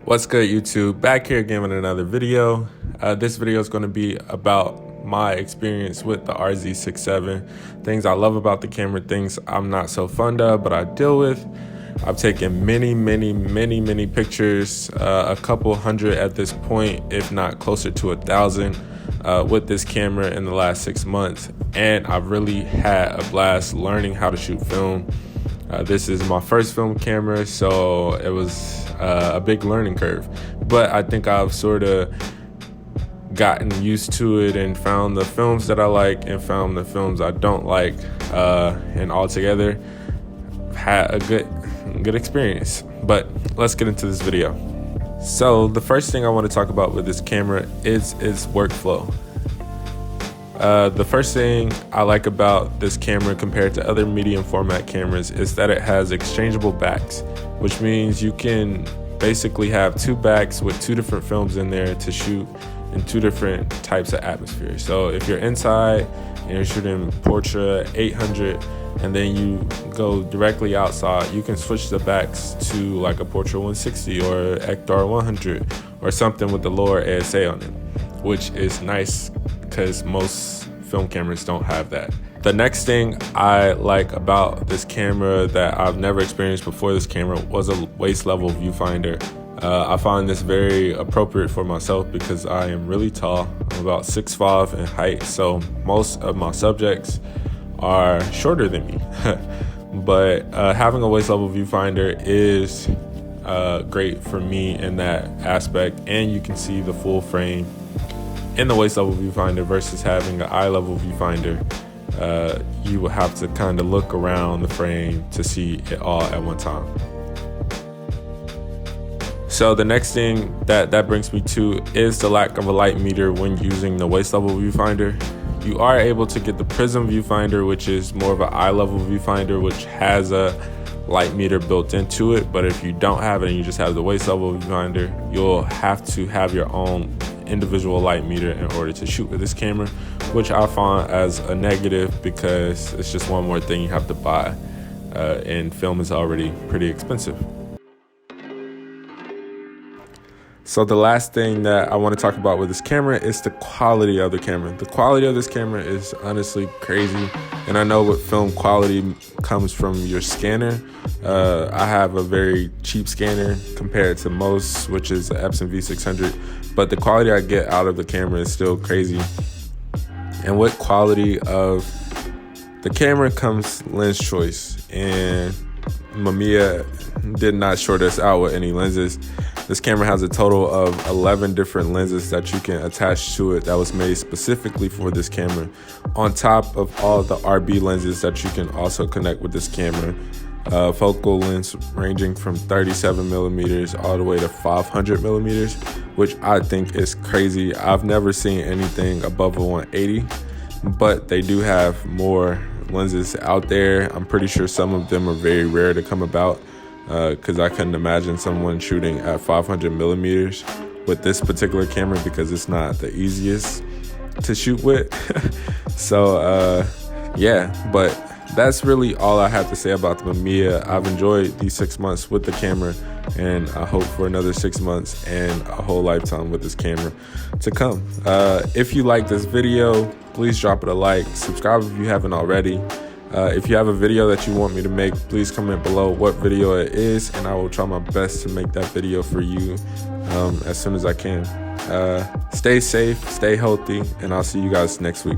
What's good, YouTube? Back here again with another video. This video is going to be about my experience with the RZ67, things I love about the camera, things I'm not so fond of but I deal with. I've taken many pictures, a couple hundred at this point, if not closer to 1,000 with this camera in the last 6 months, and I've really had a blast learning how to shoot film. This is my first film camera, so it was a big learning curve, but I think I've sort of gotten used to it and found the films that I like and found the films I don't like, and altogether had a good experience. But let's get into this video. So the first thing I want to talk about with this camera is its workflow. The first thing I like about this camera compared to other medium format cameras is that it has exchangeable backs, which means you can basically have two backs with two different films in there to shoot in two different types of atmospheres. So if you're inside and you're shooting Portra 800 and then you go directly outside, you can switch the backs to like a Portra 160 or Ektar 100 or something with the lower ASA on it, which is nice because most film cameras don't have that. The next thing I like about this camera that I've never experienced before this camera was a waist level viewfinder. I find this very appropriate for myself because I am really tall. I'm about 6'5" in height, so most of my subjects are shorter than me. But having a waist level viewfinder is great for me in that aspect, and you can see the full frame in the waist level viewfinder versus having an eye level viewfinder. You will have to kind of look around the frame to see it all at one time. So the next thing that brings me to is the lack of a light meter when using the waist level viewfinder. You are able to get the prism viewfinder, which is more of an eye level viewfinder, which has a light meter built into it. But if you don't have it and you just have the waist level viewfinder, you'll have to have your own individual light meter in order to shoot with this camera, which I find as a negative because it's just one more thing you have to buy, and film is already pretty expensive. So the last thing that I want to talk about with this camera is the quality of the camera. The quality of this camera is honestly crazy, and I know what film quality comes from your scanner. I have a very cheap scanner compared to most, which is an Epson V600, but the quality I get out of the camera is still crazy. And with quality of the camera comes lens choice, and Mamiya did not short us out with any lenses. This camera has a total of 11 different lenses that you can attach to it that was made specifically for this camera, on top of all the RB lenses that you can also connect with this camera. Focal lengths ranging from 37 millimeters all the way to 500 millimeters, which I think is crazy. I've never seen anything above a 180, but they do have more lenses out there. I'm pretty sure some of them are very rare to come about, because I couldn't imagine someone shooting at 500 millimeters with this particular camera because it's not the easiest to shoot with. So yeah, but that's really all I have to say about the Mamiya. I've enjoyed these 6 months with the camera, and I hope for another 6 months and a whole lifetime with this camera to come. If you like this video, please drop it a like, subscribe if you haven't already. If you have a video that you want me to make, please comment below what video it is, and I will try my best to make that video for you as soon as I can. Stay safe, stay healthy, and I'll see you guys next week.